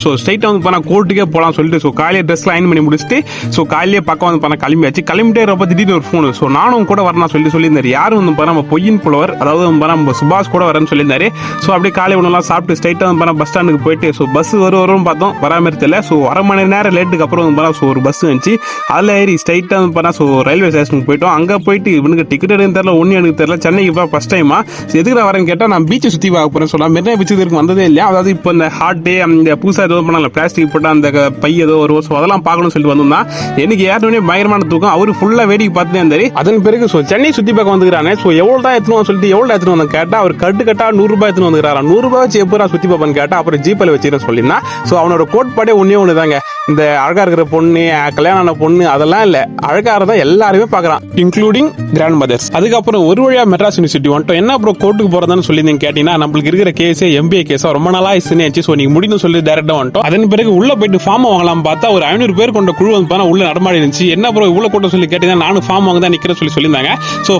So ஸ்ட்ரைட்டாக வந்து பண்ண கோர்ட்டுக்கே போகலாம் சொல்லிட்டு ஸோ காலையே ட்ரெஸ்லாம் அயன் பண்ணி முடிச்சுட்டு ஸோ காலையே பக்கம் வந்து பண்ண கிளம்பியாச்சு. கிளம்பிட்டே இருப்ப திடீர்னு ஒரு ஃபோன். ஸோ நானும் கூட வரணும் சொல்லியிருந்தாரு. யாரும் வந்து நம்ம பொய்யின் புலவர், அதாவது நம்ம சுபாஷ் கூட வரேன்னு சொல்லியிருந்தாரு. ஸோ அப்படியே காலை உணவுலாம் சாப்பிட்டு ஸ்ட்ரைட்டாக வந்து பஸ் ஸ்டாண்டுக்கு போயிட்டு ஸோ பஸ் வரும் பார்த்தோம், வராமல் தெரியல. ஸோ அரை மணி நேரம் லேட்டுக்கு அப்புறம் வந்து ஸோ ஒரு பஸ் வந்துச்சு. அதில் ஏறி ஸ்ட்ரைட்டாக வந்து பண்ணால் ஸோ ரயில்வே ஸ்டேஷனுக்கு போயிட்டோம். அங்கே போயிட்டு இவனுக்கு டிக்கெட் எடுன்னு தெரியல, ஒன்றும் எனக்கு தெரியல. சென்னைக்கு இப்போ ஃபஸ்ட் டைமா எதுக்கு வரேன்னு கேட்டால் நான் பீச்சை சுற்றி பார்க்க போகிறேன் சொல்லலாம். மெரினா பீச்சுக்கு இருக்கு வந்ததே இல்லையா. அதாவது இப்போ இந்த ஹார்ட் டே அந்த புதுசாக ஏதோ பண்ணாங்க பிளாஸ்டிக் போட்டு அந்த பை ஏதோ ஒரு வருஷம் அதெல்லாம் பார்க்கணும்னு சொல்லிட்டு வந்தோம்னா எனக்கு ஏற்கனவே பயங்கரமான தூக்கம். அவரு ஃபுல்லா வேடிக்கை பார்த்துட்டே இருந்தாரு. அதன் பிறகு சென்னை சுத்தி பார்க்க வந்துக்கிறானே. எவ்வளவு தான் எடுத்துன்னு சொல்லிட்டு எவ்வளவு எடுத்துன்னு வந்து கேட்டா அவர் கட்டா 100 ரூபாய் எடுத்துன்னு வந்துக்கிறாரா. 100 ரூபாய் வச்சு எப்போ சுத்தி பார்ப்பேன்னு கேட்டா அப்புறம் ஜிபேல வச்சுக்கிறேன் சொல்லினா. அவனோட கோட்பாடே ஒன்னே தாங்க, இந்த அழகா இருக்கிற பொண்ணு, கல்யாணம் ஆன பொண்ணு அதெல்லாம் இல்ல, அழகா இருந்தா எல்லாருமே பாக்குறான், இன்க்ளூடிங் கிராண்ட் மதர்ஸ். அதுக்கப்புறம் ஒரு வழியா மெட்ராஸ் யூனிவர்சிட்டி வந்துட்டோம். என்ன அப்புறம் கோர்ட்டுக்கு போறதான்னு சொல்லியிருந்தேன் கேட்டீங்கன்னா, நம்மளுக்கு இருக்கிற கேஸ் எம்பிஏ கேஸா ரொம்ப நாளா ஆயிடுச்சு. நீங்க முடியும் சொல்லி டேரக்டா வந்துட்டோம். அதன் பிறகு உள்ள போயிட்டு ஃபார்ம் வாங்கலாம் பார்த்தா ஒரு 500 பேர் கொண்ட குழு வந்து பார்த்தா உள்ள நடமாடி இருந்துச்சு. என்ன ப்ரோ இவ்வளவு கூட்டம் சொல்லி கேட்டீங்கன்னா, நானும் ஃபார்ம் வாங்க தான் நிக்கிறேன் சொல்லியிருந்தாங்க.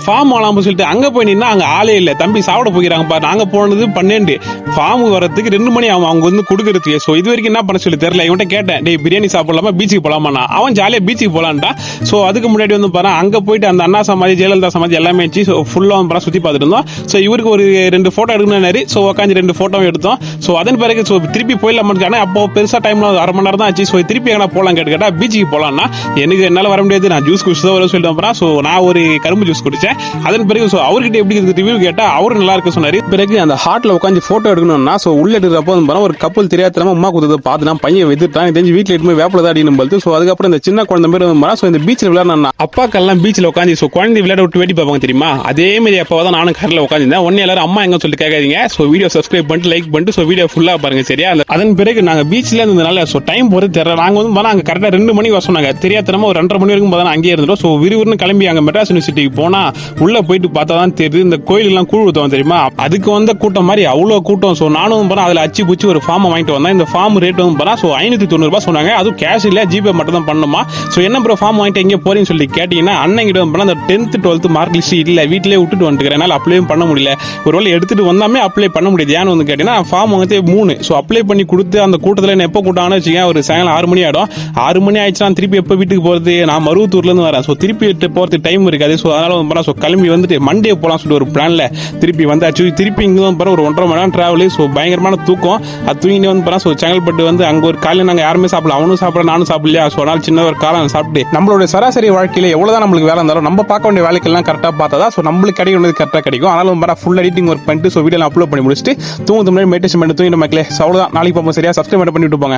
ஃபார்ம் வாங்கலாம் சொல்லிட்டு அங்க போய் நின்னா அங்க ஆளே இல்ல. தம்பி சாப்பிட போகிறாங்க. நாங்க போனது 12, ஃபார்ம் வரதுக்கு 2 மணி ஆகும் அவங்க வந்து கொடுக்கறதுக்கு. இது வரைக்கும் என்ன பண்ண சொல்லி தெரியல. இவன்ட்ட கேட்டேன், டேய் பிரியாணி சாப்பிடலாமா பீச்சுக்கு போலாமா? அவன் ஜாலியா பீச்சுக்கு போலான்டா. அதுக்கு முன்னாடி வந்து பாரு அங்க போயிட்டு அந்த அண்ணா சமாதி, ஜெயலலிதா சமாதி எல்லாமே ஃபுல்லா வந்து சுத்தி பார்த்துட்டு இருந்தோம். இவருக்கு ஒரு 2 போட்டோ எடுக்கணும். உட்காந்து 2 போட்டோ எடுத்தோம். அதன் பிறகு திருப்பி போயிடலாம். அப்போ பெருசா டைம்ல 1/2 மணி நேரம் தான் ஆச்சு. திருப்பி எங்கன்னா போலாம் கேட்டா பீச்சுக்கு போலாம்னா எனக்கு என்னால வர முடியாது, நான் ஜூஸ் குடிச்சு தான் வர சொல்லிட்டு நான் ஒரு கரும்பு ஜூஸ் குடிச்சேன். அதன் பிறகு அவர்கிட்ட எப்படி இருக்கு ரிவ்யூ கேட்டா அவரு நல்லா இருக்கு சொன்னாரு. பிறகு அந்த ஹாட்ல உட்காந்து போட்டோ எடுக்கணும்னா உள்ள எடுக்கிறப்போ ஒரு கப்பல் தெரியாதமா அம்மா கொடுத்து பார்த்து பையன் வெதுட்டான் தெரிஞ்சு வீட்டுல எடுத்து வேப்பல தான் அடிக்கணும் போது. அதுக்கப்புறம் இந்த சின்ன குழந்தை மாதிரி இந்த பீச்சில் விளையாடணும். அப்பாக்கெல்லாம் பீச்சில் உட்காந்து குழந்தை விளையாட விட்டு வேடி பார்ப்பாங்க தெரியுமா, அதே மாதிரி அப்பா தான் நானும் கரையில் உட்காந்துருந்தேன். ஒன்னே எல்லாரும் அம்மா எங்க சொல்லி கேட்காதீங்க. வீடியோ சப்ஸ்கிரைப் பண்ணிட்டு லைக் பண்ணிட்டு வீடியோ ஃபுல்லா பாருங்க சரியா. அதன் பிறகு நாங்க பீச்ல இருந்ததுனால டைம் போறது தெரியல. நாங்க வந்து அங்க கரெக்டா 2 மணி வர சொன்னாங்க. தெரியாதனமா ஒரு 2:30 மணி வரைக்கும் பார்த்தா அங்கேயே இருந்தோம். விறுவிறுன்னு கிளம்பி அங்க மெட்ராஸ் யூனிவர்சிட்டிக்கு போனா உள்ள போயிட்டு பார்த்தா தான் தெரியுது இந்த கோயில் எல்லாம் கூழ் ஊத்துவோம் தெரியுமா, அதுக்கு வந்த கூட்டம் மாதிரி அவ்வளவு கூட்டம். நானும் அதுல அச்சு பூச்சி ஒரு ஃபார்ம் வாங்கிட்டு வந்தேன். இந்த ஃபார்ம் ரேட் வந்து 590 ரூபாய் சொன்னாங்க. அதுவும் கேஷ் இல்ல, ஜிபே மட்டும் தான் பண்ணுமா. என்ன ப்ரோ ஃபார்ம் வாங்கிட்டு எங்க போறீங்கன்னு சொல்லி கேட்டீங்கன்னா, அண்ணன் கிட்ட அந்த 10th 12th மார்க் லிஸ்ட் இல்ல, வீட்டிலேயே விட்டுட்டு வந்துக்கிறேன், அப்ளை பண்ண முடியல. ஒருவேளை எடுத்துட்டு வந்தாமே அப்ளை பண்ண முடியாது. ஏன்னு வந்து கேட்டீங்கன்னா ஃபார்ம் வாங்கிட்டு 3 அப்ளை பண்ணி கொடுத்து அந்த கூட்டத்தில் எப்போ கூட்டான்னு வச்சுக்கேன் ஒரு சாயங்காலம் 6 மணி ஆயிடும். 6 மணி ஆயிடுச்சுன்னா திருப்பி எப்போ வீட்டுக்கு போறது, நான் மருவத்தூர்ல இருந்து வரேன். திருப்பி போறதுக்கு டைம் இருக்காது. அதனால வந்து கிளம்பி வந்துட்டு மண்டே போலாம் சொல்லிட்டு ஒரு பிளான்ல திருப்பி வந்தாச்சு. திருப்பி இங்க வந்து ஒரு 1.5 மணி நேரம் டிராவல். பயங்கரமான தூக்கம். அது தூங்கிட்டு வந்து செங்கல்பட்டு வந்து அங்க ஒரு காலையில் நாங்க யாருமே சாப்பிடல, அவனும் சாப்பிட நானும் சாப்பிடலையா. அதனால சின்ன ஒரு காலம் சாப்பிட்டு நம்மளோட சராசரி வாழ்க்கையில எவ்வளவுதான் நம்மளுக்கு வேலை இருந்தாலும் நம்ம பார்க்க வேண்டிய வேலைக்கெல்லாம் கரெக்டா பார்த்தா நம்மளுக்கு கிடைக்கிறது கரெக்டா கிடைக்கும். அதனால ஃபுல் எடிட்டிங் ஒர்க் பண்ணிட்டு வீடியோ அப்லோட் பண்ணி முடிச்சுட்டு தூங்கு முன்னாடி மெடிடேஷன் பண்ணி தூங்கிட்டு மக்களே. அவ்வளவுதான். நாளைக்கு பார்ப்போம் சரியா. சப்ஸ்கிரைப் பண்ணிட்டு போங்க.